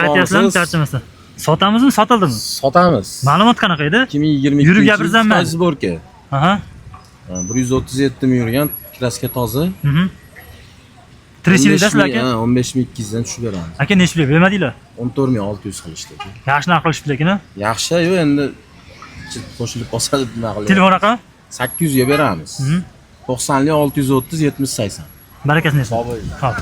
Qaytyapsizmi, charchamasdan? Sotamizmi, sotildimi? Sotamiz. Ma'lumot qanaqa edi? 2022 Yurib gapirsam mayli. Sborka. Aha. 137 ming yurgan, kraska toza. 3 yildasizlar aka? 15200 dan tushib beramiz. Aka necha pulga bermadinglar? 14600 qilishdi. Yaxshi narx qilishibdi lekin. Yaxshi, yo'q endi qo'shilib bosadi nima qiladi. Telefon raqam? 800 ga beramiz. 90 li 630 70 80. Barakasini bersin. Xo'p.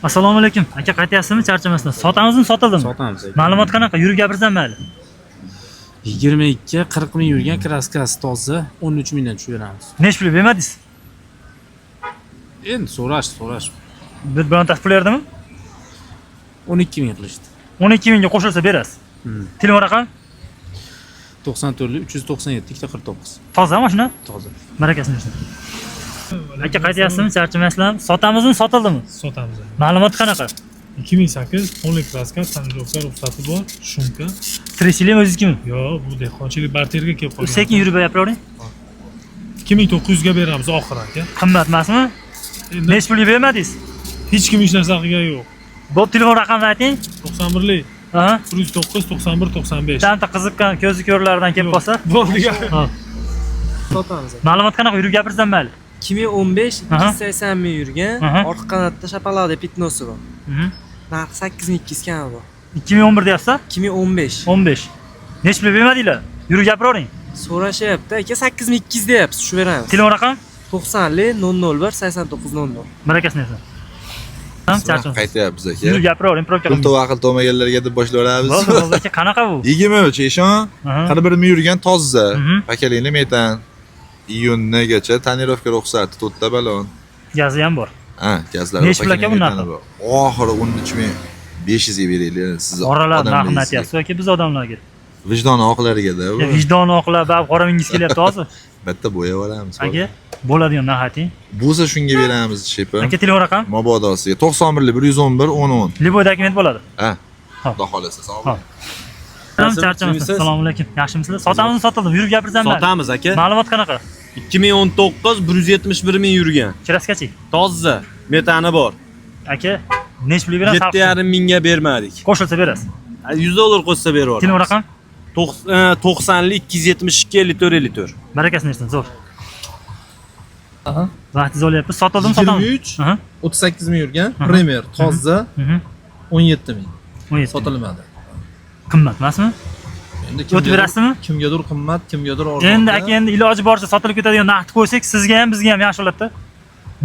Assalomu alaykum. Aka qaytyapsizmi, charchamasdan? Sotamizmi, sotildimi? Sotamiz aka. Ma'lumot qanaqa? Yurib gapirsam mayli. 22 40 ming yurgan kraskasi toza 13 mingdan tushib beramiz. Necha pul bermadingiz? Endi so'rash. Birontasi pul berdimi? 12 ming qilishdi. 12 mingga qo'shilsa berasiz. Telefon raqam? 94 397 249. Toza mashina? Toza. Barakasini bersin. Aka qaytyapsizmi, charchamasizlarmi? Sotamizmi, sotildimi? Sotamiz. Ma'lumot qanaqa? 2008 onli kraska, tonirovka ruxsati bor, shumka. Tirikchilikmi o'zizkimi? Yo'q, bu dehqonchilik barterga kelib qolgan. Sekin yurib gapiravering. 2900 ga beramiz oxiri aka. Qimmat emasmi? Necha pulga bermadingiz? Hech kim hech narsa qilgani yo'q. Bo'p, telefon raqamini ayting. 91lik Aha. 109 91 95. Tanta qiziqqan ko'zi ko'rlardan kelib qolsa. Bo'ldi. Sotamiz. Ma'lumot qanaqa? Yurib gapirsam mayli. 2015 280 ming yurgan, orqa qanotda shapalada pitnosi bor. Narxi 8200 kami bor. 2011 deyapsiz? 2015. 15. Necha pul bermadinglar? Yurib gapiravering. So'rashyapti, aka 8200 deyapsiz, shu beramiz. Telefon raqam? 90lik 001 8900. Barakasini bersin. Ham charcham. Qaytyapmiz aka. Yurib gapiravering, probka Pul aql to'maganlarga deb boshlayveramiz. Bo'ldi, aka qanaqa bu? 23 eshon, 41 ming yurgan toza, pakalingli metan. Iyungacha tonirovka ruxsati, to'rtta balon. Gazi ham bor. Ha, gazlar. Nechi pul aka bu narxi? Oxiri 13500 ga beraylik. Siz Oralar narxini aytyapsiz yoki biz odamlarga? Vijdon oqlariga-da. Vijdon oqlar, bab qoramingiz kelyapti hozir. Bitta bo'yab olamiz. Aka, bo'ladigan narx ayting. Bo'lsa shunga beramiz shepim. Aka, telefon raqam? Mobodosiga 91 111 10. Liboy dokument bo'ladi. Ha. Xudo xolasa, sog' bo'ling. Charchamasdan. Assalomu alaykum. Yaxshimisizlar? Sotamizmi, sotildimi? Yurib gapirsam mayli. Sotamiz aka. Ma'lumot qanaqa? 2019 171 ming yurgan. Kraskachi. Toza, metani bor. Aka, necha pul berasiz? 7,5 mingga bermadik. Qo'shilsa berasiz. $100 qo'shsa berib Telefon raqam? 90lik 272 54. Barakasini bersin, zo'r. Vaqtingiz olyapmiz. Sotildimi, sotamiz? 23 38 ming yurgan, Premier toza 17 ming. 17. Sotilmadi. Qimmat emasmi? Endi O'tib berasizmi? Kimgadir qimmat, kimgadir arzon. Endi aka, endi iloji boricha sotilib ketadigan narxni qo'ysak, sizga ham, bizga ham yaxshi bo'ladida.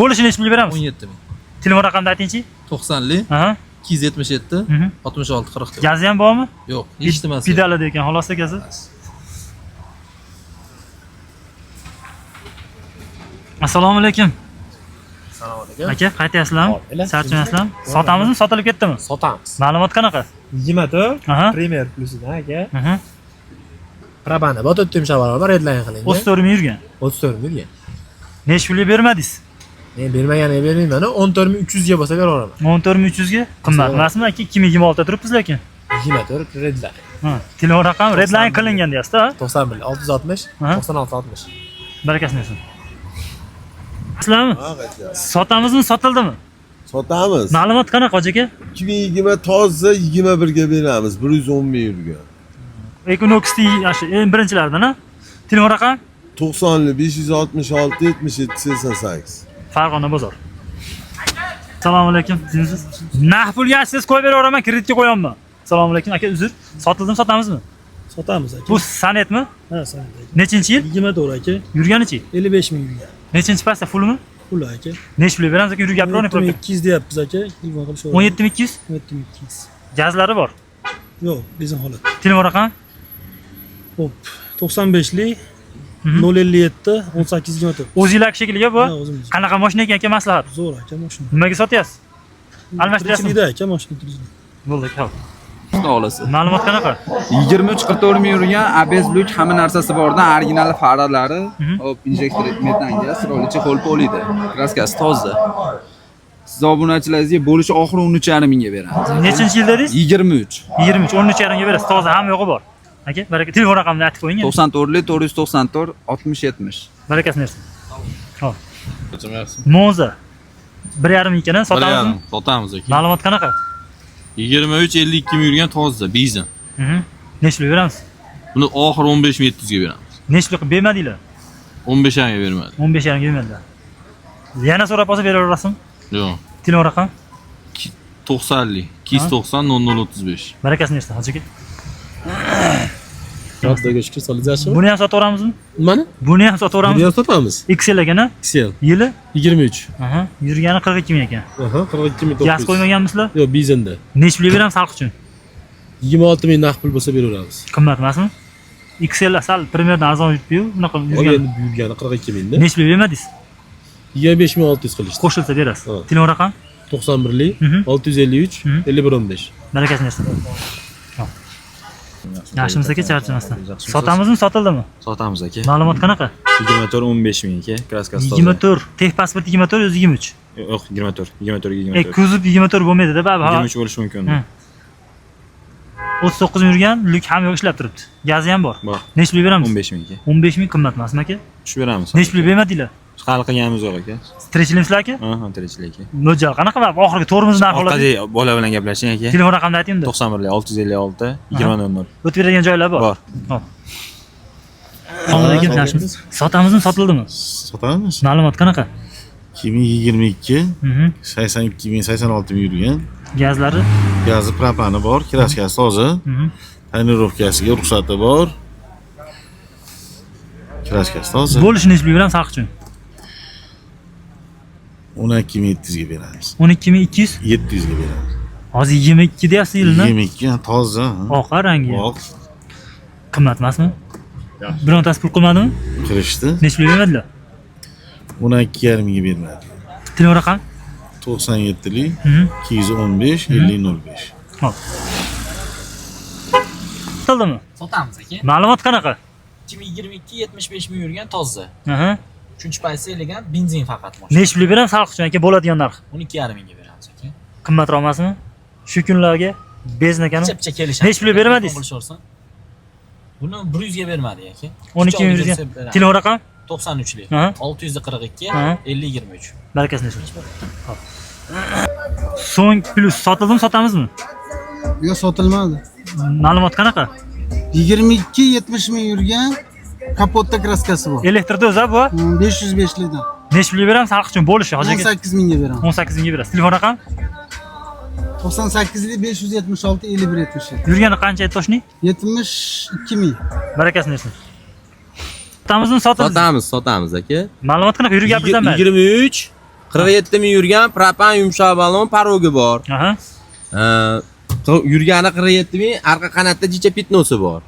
Bo'lishi necha pulga beramiz? 17 ming. Telefon raqamni aytingchi. 90lik Aha. 277 66 40. Gazi ham bormi? Yo'q, hech nimasi. Pedalida ekan, xolos gazi. Assalomu alaykum. Assalomu alaykum. Aka, qaytyapsizlarmi? Charchamasizlarmi? Sotamizmi, sotilib ketdimi? Sotamiz. Ma'lumot qanaqa? 24 Aha. Premier Plus'dan aka. Aha. Prabani bot o'tdim shavarlar redline qilingan. 34 ming yurgan. 34 ming yurgan. Necha pulga bermadingiz? Men bermaganiga bermayman, 14300 ga bo'lsa beraveraman. 14300 ga? Qimmat emasmi aka? 2026 da turibmiz lekin. 24 redline. Ha, telefon raqam redline qilingan deyapsiz-da? 91 660 96 60. Barakasini bersin. Sizlarmi? Sotamizmi, sotildimi? Sotamiz. Ma'lumot qanaqa aka? 2020 toza 21 ga beramiz. 110 ming yurgan. Equinox'ni eng birinchilardan, ha? Telefon raqam? 90 566 77 88. Farg'ona bozor. Assalomu alaykum. Siz naqd pulga siz qo'yib beraveraman, kreditga qo'yaman. Assalomu alaykum aka, uzr. Sotildimi, sotamizmi? Sotamiz aka. Bu sanetmi? Ha, sanat. Nechinchi yil? 24 aka. Yurganichi? 55 ming yurgan. Nechinchi pasta fulmi? Pul aka. Necha pul beramiz aka? Yurib gapiravering. 200 deyapmiz aka. Ilg'on qilish. 17200? 17200. Gazlari bor. Yo'q, bezon holat. Telefon raqam? Hop, 95lik 057 18 24. O'zinglar shekilli bu? Ha, o'zimiz. Qanaqa mashina ekan aka, maslahat? Zo'r aka mashina. Nimaga sotyapsiz? Almashtirasizmi? Tirikchilikda aka mashina turizm. Bo'ldi, xo'p. Xudo xolasa. Ma'lumot qanaqa? 23-44 ming yurgan, ABS luk hamma narsasi bordan, original faralari, hop injektor metanga, sirolicha qo'l polida. Kraskasi toza. Siz obunachilaringizga bo'lishi oxiri 13,5 mingga beramiz. Nechinchi yil dedingiz? 23. 23, 13,5 ga berasiz. Toza hamma yo'g'i bor. Aka, baraka. Telefon raqamini aytib qo'ying. 94 494 60 70. Barakasini bersin. Xo'p. Monza 1,5 ming ekan, sotamizmi? Sotamiz aka. Ma'lumot qanaqa? 23-52 ming yurgan toza, bizan. Necha pulga beramiz? Buni oxir 15 ming 700 ga beramiz. Necha pulga bermadinglar? 15 ga bermadi. 15 yarim bermadilar. Yana so'rab olsa beraverasizmi? Yo'q. Telefon raqam? 90 290 0035. Barakasini bersin, hoji aka. Xudoga shukr, solidariy. Buni ham sotaveramizmi? Nimani? Buni ham sotaveramiz. Buni ham sotamiz. XL ekan-a? XL. Yili? 23. Aha. Yurgani 42 ming ekan. Aha, 42900. Gaz qo'ymaganmisizlar? Yo'q, bizanda. Necha pulga beramiz xalq uchun? 26 ming naqd pul bo'lsa beraveramiz. Qimmat emasmi? XL sal primerdan arzon yuribdi-yu, bunaqa yurgan. Endi buyurgani 42 mingda. Necha pulga bermadingiz? 25600 qilishdi. Qo'shilsa berasiz. Ha. Telefon raqam? 91lik 653 5115. Barakasini bersin. Yaxshimiz aka, charchamasdan. Sotamizmi, sotildimi? Sotamiz aka. Ma'lumot qanaqa? 24-15 ming aka, kraskasi toza. 24, texpasport 24, o'zi 23. Yo'q, 24. Kuzov 24 bo'lmaydi-da, baba. 23 bo'lishi mumkin. 39 ming yurgan, lyuk ham yo'q ishlab turibdi. Gazi ham bor. Bor. Necha pul beramiz? 15 ming aka. 15 ming qimmat emasmi aka? Shu beramiz. Necha pul bermadinglar? Hal qilganimiz yo'q aka. Tirikchilikmisizlar aka? Ha, tirikchilik aka. Mo'ljal qanaqa baba? Oxirgi tormoz narxi oladi. Orqadagi bola bilan gaplashing aka. Telefon raqamini ayting-da. 91 656 2000. O'tib beradigan joylar bor. Bor. Hop. Assalomu alaykum, yaxshimisiz? Sotamizmi, sotildimi? Sotamiz. Ma'lumot qanaqa? 2022 82 ming 86 ming yurgan. Gazlari? Gazi propani bor, kraskasi toza. Tonirovkasiga ruxsati bor. Kraskasi toza. Bo'lishini necha pul beramiz xalq uchun? 12 ming 700 ga beramiz. 12200. 700 ga beramiz. Hozir 22 deyapsiz yilni. 22 toza. Oq rangi. Oq Qimmat emasmi? Birontasi pul qilmadimi? kirishdi. Necha pul bermadilar? 12,5 mingga bermadi. Telefon raqam? 97lik 215 5005. Hop. Sotildimi? Sotamiz aka. Ma'lumot qanaqa? 2022 75 ming yurgan toza. Aha. 3-paysi elegant benzin faqat mashina. Necha pul beramiz xalq uchun aka bo'ladigan narx? 12,5 mingga beramiz aka. Qimmatroq emasmi? Shu kunlarga bezna ekanu. Chapcha kelishadi. Necha pul bermadingiz? Buni 100 ga bermadik aka. 12 ming yurgan. Telefon raqam? 93lik. 642 50 23. Barakasini bersin. Hop. So'ng plus sotildimi, sotamizmi? Yo'q, sotilmadi. Ma'lumot qanaqa? 22-70 ming yurgan kapotda kraskasi bor. Elektrda o'zi bu? 505 likdan. Necha pul beramiz xalq uchun bo'lishi hoji aka? 18 mingga beraman. 18 mingga berasiz. Telefon raqam? 98 lik 576 51 77. Yurgani qancha aytdi toshni? 72 ming. Barakasini bersin. Sotamizmi, sotamiz? Sotamiz aka. Ma'lumot qanaqa? Yurib gapirsam mayli. 23 47 ming yurgan propan yumshoq balon parogi bor. Aha. Yurgani 47 ming, arqa qanotda jicha pitnosi bor.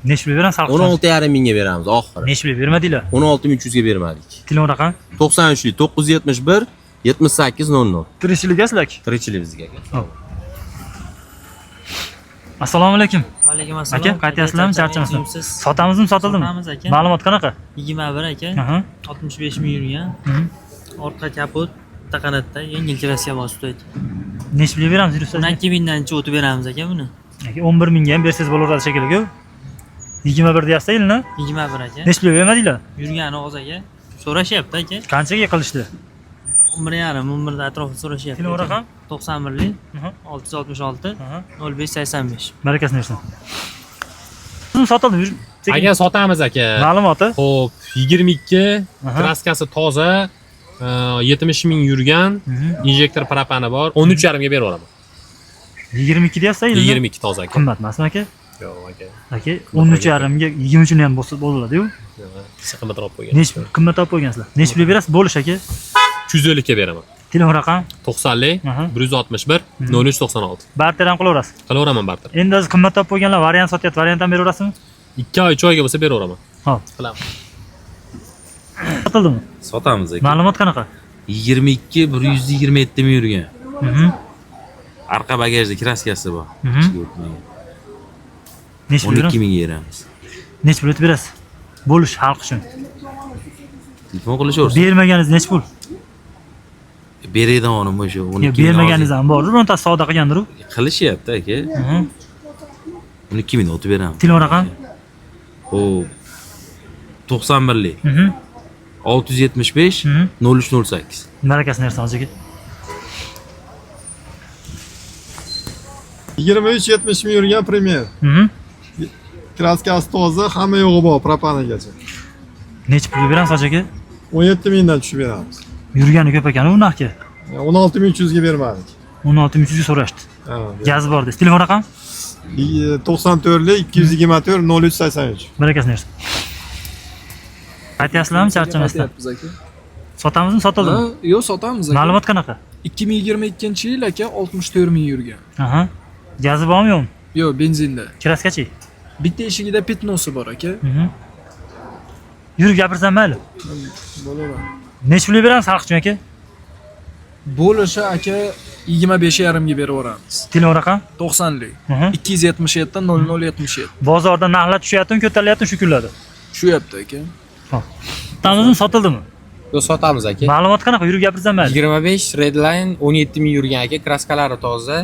Necha pul beramiz xalq uchun? 16,5 mingga beramiz oxiri. Necha pul bermadinglar? 16300 ga bermadik. Telefon raqam? 93lik 971 78 00. Tirikchilikasizlar? Tirikchilik bizga aka. Assalomu alaykum. Va alaykum assalom. Aka, qaytyapsizlarmi? Charchamasdan. Sotamizmi, sotildimi? Sotamiz aka. Ma'lumot qanaqa? 21 aka. Aha. 65 ming yurgan. Orqa kapot, bitta qanotda yengil kraska bor ustida. Necha pul beramiz yursa? 12 mingdan o'tib beramiz aka buni. Aka 11 mingga ham bersangiz bo'laveradi shekilli-ku. 21 deyapsiz yilni? 21 aka. Necha pul bermadinglar? Yurgani oz aka. So'rashyapti aka. Qanchaga qilishdi? 11,5 11 da atrofida so'rashyapti. Telefon raqam? 91lik 666 0585. Barakasini bersin. Sotildi. Aka sotamiz aka. Ma'lumoti? Xo'p, 22 kraskasi toza, 70 ming yurgan, injektor propani bor, 13,5 ga beraveraman. 22 deyapsiz yilni? 22 toza aka. Qimmat emasmi aka? Yo'q aka. Aka 13,5 ga 23 ni ham bo'lsa bo'ladi-yu. Siz qimmatroq qo'ygan. Necha qimmat olib qo'ygansizlar? Necha pul berasiz bo'lish aka? 250 ga beraman. Telefon raqam? 90lik 161 0396. Barter ham qilaverasiz. Qilaveraman barter. Endi o'zi qimmat olib qo'yganlar variant sotyapti, variant ham beraverasizmi? 2 oy choyga bo'lsa beraveraman. Xo'p. Qilaman. Sotildimi? Sotamiz aka. Ma'lumot qanaqa? 22 127 ming yurgan. Arqa bagajda kraskasi bor. Necha pul 12 mingga beramiz. Necha pul berasiz? Bo'lish xalq uchun. Telefon qilishaversin. Bermaganingiz necha pul? Beradiganim o'sha 12 ming. Bermaganingiz ham bor, birontasi savdo qilgandir-ku. Qilishyapti aka. 12 ming o'tib beramiz. Telefon raqam? Xo'p. 91lik 675 0308. Barakasini bersin hojiga. 23-70 ming yurgan Premier. Kraskasi toza, hamma yo'g'i bor propanigacha. Necha pulga beramiz Hoji aka? 17 mingdan tushib beramiz. Yurgani ko'p ekan u narxga. 16300 ga bermadik. 16300 ga so'rashdi. Ha. Gaz bor desiz. Telefon raqam? 94 224 0383. Barakasini bersin. Aytyapsizlarmi charchamasdan? Sotamizmi, sotildimi? Yo'q, sotamiz aka. Ma'lumot qanaqa? 2022-yil aka 64 ming yurgan. Aha. Gazi bormi yo'qmi? Yo'q, benzinda. Kraskachi? Bitta eshigida pitnosi bor aka. Yurib gapirsam mayli. Bo'laveradi. Necha pulga beramiz xalq uchun aka? Bo'lishi aka 25,5 ga berib yuboramiz. Telefon raqam? 90lik. 277 0077. Bozorda narxlar tushyaptimi, ko'tarilyaptimi shu kunlarda? Tushyapti aka. Xo'p. Sotamizmi, sotildimi? Yo'q, sotamiz aka. Ma'lumot qanaqa? Yurib gapirsam mayli. 25 Redline 17 ming yurgan aka, kraskalari toza,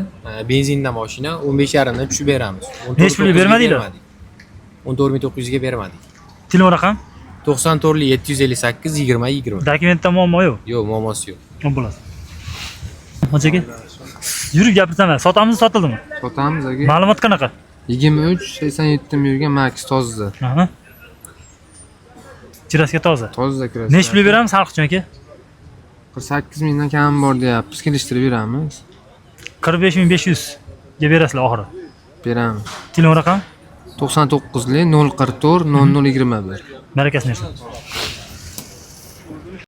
benzinda mashina 15,5 dan tushib beramiz. Hech pulga bermadinglar? 14900 ga bermadik. Telefon raqam? 94 758 20 20. Dokumentda muammo yo'q. Yo'q, muammosi yo'q. Xo'p bo'ladi. Hoji aka. Yurib gapirsam mayli. Sotamizmi, sotildimi? Sotamiz aka. Ma'lumot qanaqa? 23-87 ming yurgan Max toza. Aha. Kraska toza. Toza kraska. Necha pulga beramiz xalq uchun aka? 48 mingdan kam bor deyapmiz. Kelishtirib beramiz. 45500 ga berasizlar oxiri. Beramiz. Telefon raqam? 99 044 0021. Barakasini bersin.